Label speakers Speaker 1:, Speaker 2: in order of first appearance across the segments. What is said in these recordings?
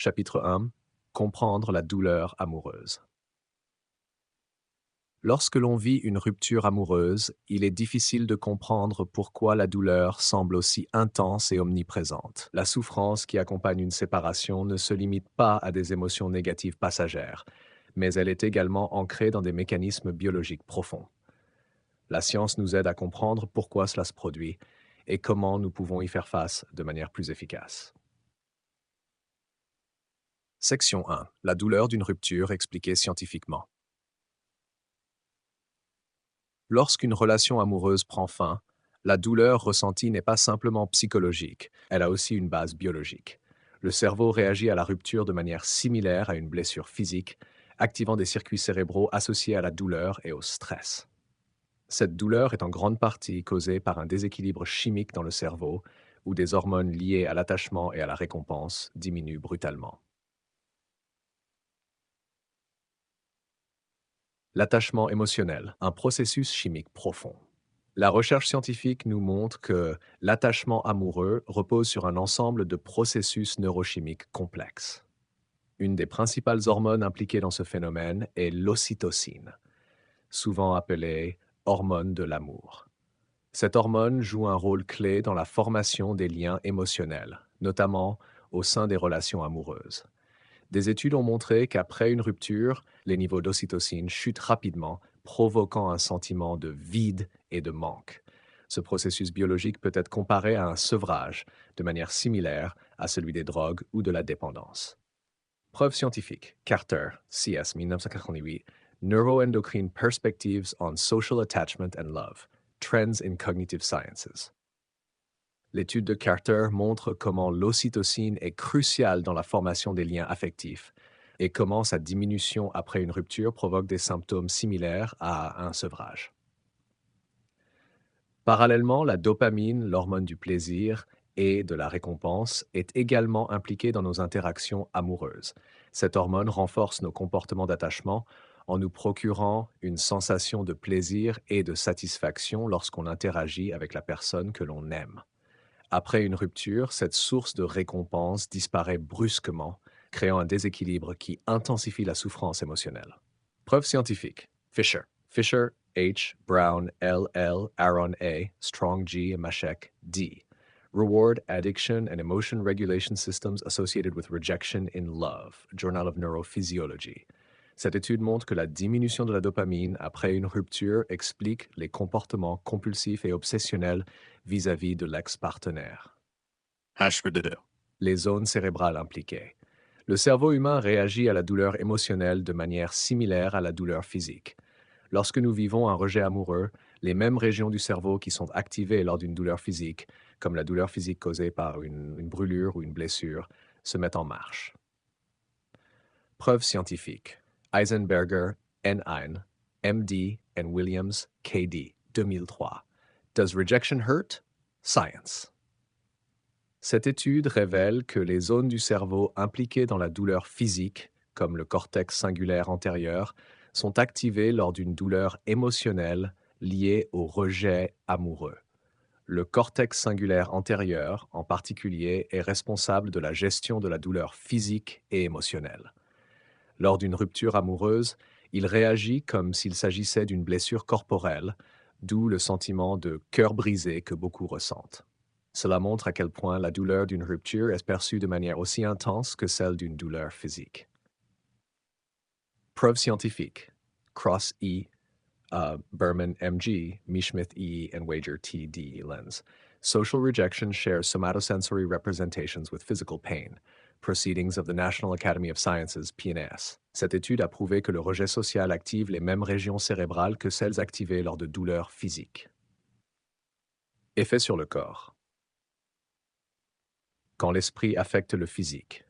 Speaker 1: Chapitre 1. Comprendre la douleur amoureuse. Lorsque l'on vit une rupture amoureuse, il est difficile de comprendre pourquoi la douleur semble aussi intense et omniprésente. La souffrance qui accompagne une séparation ne se limite pas à des émotions négatives passagères, mais elle est également ancrée dans des mécanismes biologiques profonds. La science nous aide à comprendre pourquoi cela se produit et comment nous pouvons y faire face de manière plus efficace. Section 1. La douleur d'une rupture expliquée scientifiquement. Lorsqu'une relation amoureuse prend fin, la douleur ressentie n'est pas simplement psychologique, elle a aussi une base biologique. Le cerveau réagit à la rupture de manière similaire à une blessure physique, activant des circuits cérébraux associés à la douleur et au stress. Cette douleur est en grande partie causée par un déséquilibre chimique dans le cerveau, où des hormones liées à l'attachement et à la récompense diminuent brutalement. L'attachement émotionnel, un processus chimique profond. La recherche scientifique nous montre que l'attachement amoureux repose sur un ensemble de processus neurochimiques complexes. Une des principales hormones impliquées dans ce phénomène est l'ocytocine, souvent appelée hormone de l'amour. Cette hormone joue un rôle clé dans la formation des liens émotionnels, notamment au sein des relations amoureuses. Des études ont montré qu'après une rupture, les niveaux d'ocytocine chutent rapidement, provoquant un sentiment de vide et de manque. Ce processus biologique peut être comparé à un sevrage, de manière similaire à celui des drogues ou de la dépendance. Preuve scientifique. Carter, CS 1988, Neuroendocrine Perspectives on Social Attachment and Love, Trends in Cognitive Sciences. L'étude de Carter montre comment l'ocytocine est cruciale dans la formation des liens affectifs et comment sa diminution après une rupture provoque des symptômes similaires à un sevrage. Parallèlement, la dopamine, l'hormone du plaisir et de la récompense, est également impliquée dans nos interactions amoureuses. Cette hormone renforce nos comportements d'attachement en nous procurant une sensation de plaisir et de satisfaction lorsqu'on interagit avec la personne que l'on aime. Après une rupture, cette source de récompense disparaît brusquement, créant un déséquilibre qui intensifie la souffrance émotionnelle. Preuve scientifique. Fisher. Fisher, H. Brown, L. L. Aaron A. Strong G. et Mashek D. Reward, Addiction, and Emotion Regulation Systems Associated with Rejection in Love, Journal of Neurophysiology. Cette étude montre que la diminution de la dopamine après une rupture explique les comportements compulsifs et obsessionnels vis-à-vis de l'ex-partenaire.
Speaker 2: HPDR.
Speaker 1: Les zones cérébrales impliquées. Le cerveau humain réagit à la douleur émotionnelle de manière similaire à la douleur physique. Lorsque nous vivons un rejet amoureux, les mêmes régions du cerveau qui sont activées lors d'une douleur physique, comme la douleur physique causée par une brûlure ou une blessure, se mettent en marche. Preuve scientifique. Eisenberger, N1, MD, and Williams, KD, 2003. Does rejection hurt? Science. Cette étude révèle que les zones du cerveau impliquées dans la douleur physique, comme le cortex singulaire antérieur, sont activées lors d'une douleur émotionnelle liée au rejet amoureux. Le cortex singulaire antérieur, en particulier, est responsable de la gestion de la douleur physique et émotionnelle. Lors d'une rupture amoureuse, il réagit comme s'il s'agissait d'une blessure corporelle, d'où le sentiment de cœur brisé que beaucoup ressentent. Cela montre à quel point la douleur d'une rupture est perçue de manière aussi intense que celle d'une douleur physique. Preuve scientifique. Cross E, Berman MG, Meesmith E, and Wager TD lens. Social rejection shares somatosensory representations with physical pain. Proceedings of the National Academy of Sciences, PNAS. Cette étude a prouvé que le rejet social active les mêmes régions cérébrales que celles activées lors de douleurs physiques. Effet sur le corps. Quand l'esprit affecte le physique.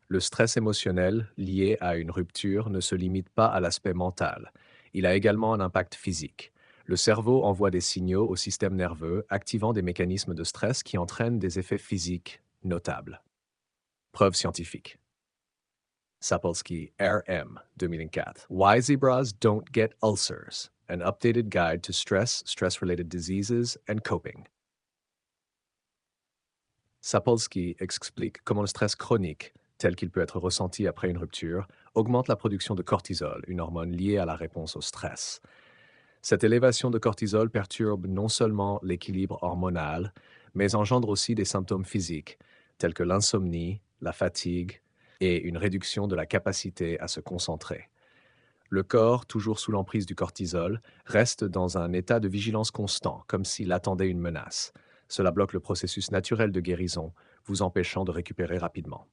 Speaker 1: Le stress émotionnel lié à une rupture ne se limite pas à l'aspect mental. Il a également un impact physique. Le cerveau envoie des signaux au système nerveux, activant des mécanismes de stress qui entraînent des effets physiques notables. Preuve scientifique. Sapolsky, R.M., 2004. Why Zebras Don't Get Ulcers, an updated guide to stress, stress-related diseases, and coping. Sapolsky explique comment le stress chronique, tel qu'il peut être ressenti après une rupture, augmente la production de cortisol, une hormone liée à la réponse au stress. Cette élévation de cortisol perturbe non seulement l'équilibre hormonal, mais engendre aussi des symptômes physiques, tels que l'insomnie, la fatigue et une réduction de la capacité à se concentrer. Le corps, toujours sous l'emprise du cortisol, reste dans un état de vigilance constant, comme s'il attendait une menace. Cela bloque le processus naturel de guérison, vous empêchant de récupérer rapidement.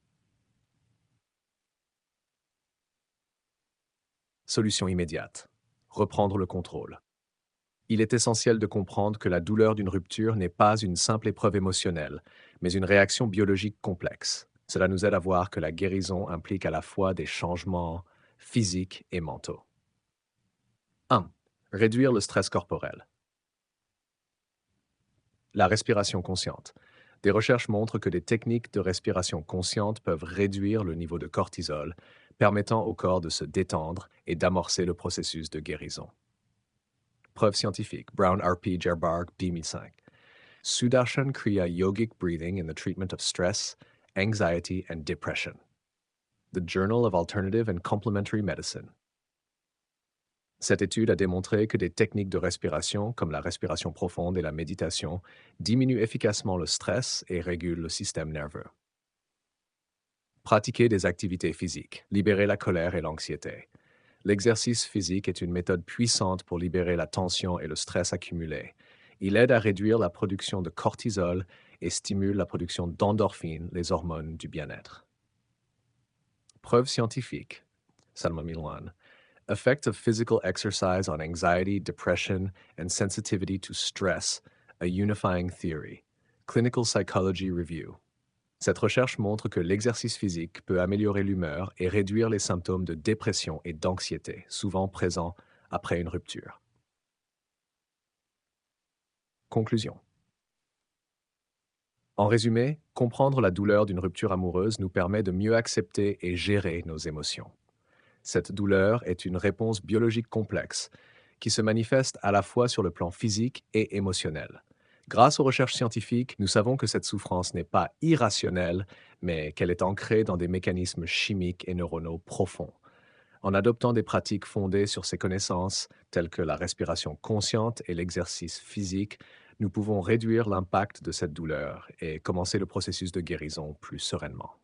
Speaker 1: Solution immédiate. Reprendre le contrôle. Il est essentiel de comprendre que la douleur d'une rupture n'est pas une simple épreuve émotionnelle, mais une réaction biologique complexe. Cela nous aide à voir que la guérison implique à la fois des changements physiques et mentaux. 1. Réduire le stress corporel. La respiration consciente. Des recherches montrent que des techniques de respiration consciente peuvent réduire le niveau de cortisol, permettant au corps de se détendre et d'amorcer le processus de guérison. Preuve scientifique, Brown RP Gerbarg 2005. Sudarshan Kriya Yogic Breathing in the Treatment of Stress, Anxiety and Depression. The Journal of Alternative and Complementary Medicine. Cette étude a démontré que des techniques de respiration, comme la respiration profonde et la méditation, diminuent efficacement le stress et régulent le système nerveux. Pratiquer des activités physiques, libérer la colère et l'anxiété. L'exercice physique est une méthode puissante pour libérer la tension et le stress accumulé. Il aide à réduire la production de cortisol et stimule la production d'endorphines, les hormones du bien-être. Preuve scientifique. Salma Milwan. Effect of physical exercise on anxiety, depression, and sensitivity to stress, a unifying theory. Clinical Psychology Review. Cette recherche montre que l'exercice physique peut améliorer l'humeur et réduire les symptômes de dépression et d'anxiété, souvent présents après une rupture. Conclusion. En résumé, comprendre la douleur d'une rupture amoureuse nous permet de mieux accepter et gérer nos émotions. Cette douleur est une réponse biologique complexe qui se manifeste à la fois sur le plan physique et émotionnel. Grâce aux recherches scientifiques, nous savons que cette souffrance n'est pas irrationnelle, mais qu'elle est ancrée dans des mécanismes chimiques et neuronaux profonds. En adoptant des pratiques fondées sur ces connaissances, telles que la respiration consciente et l'exercice physique, nous pouvons réduire l'impact de cette douleur et commencer le processus de guérison plus sereinement.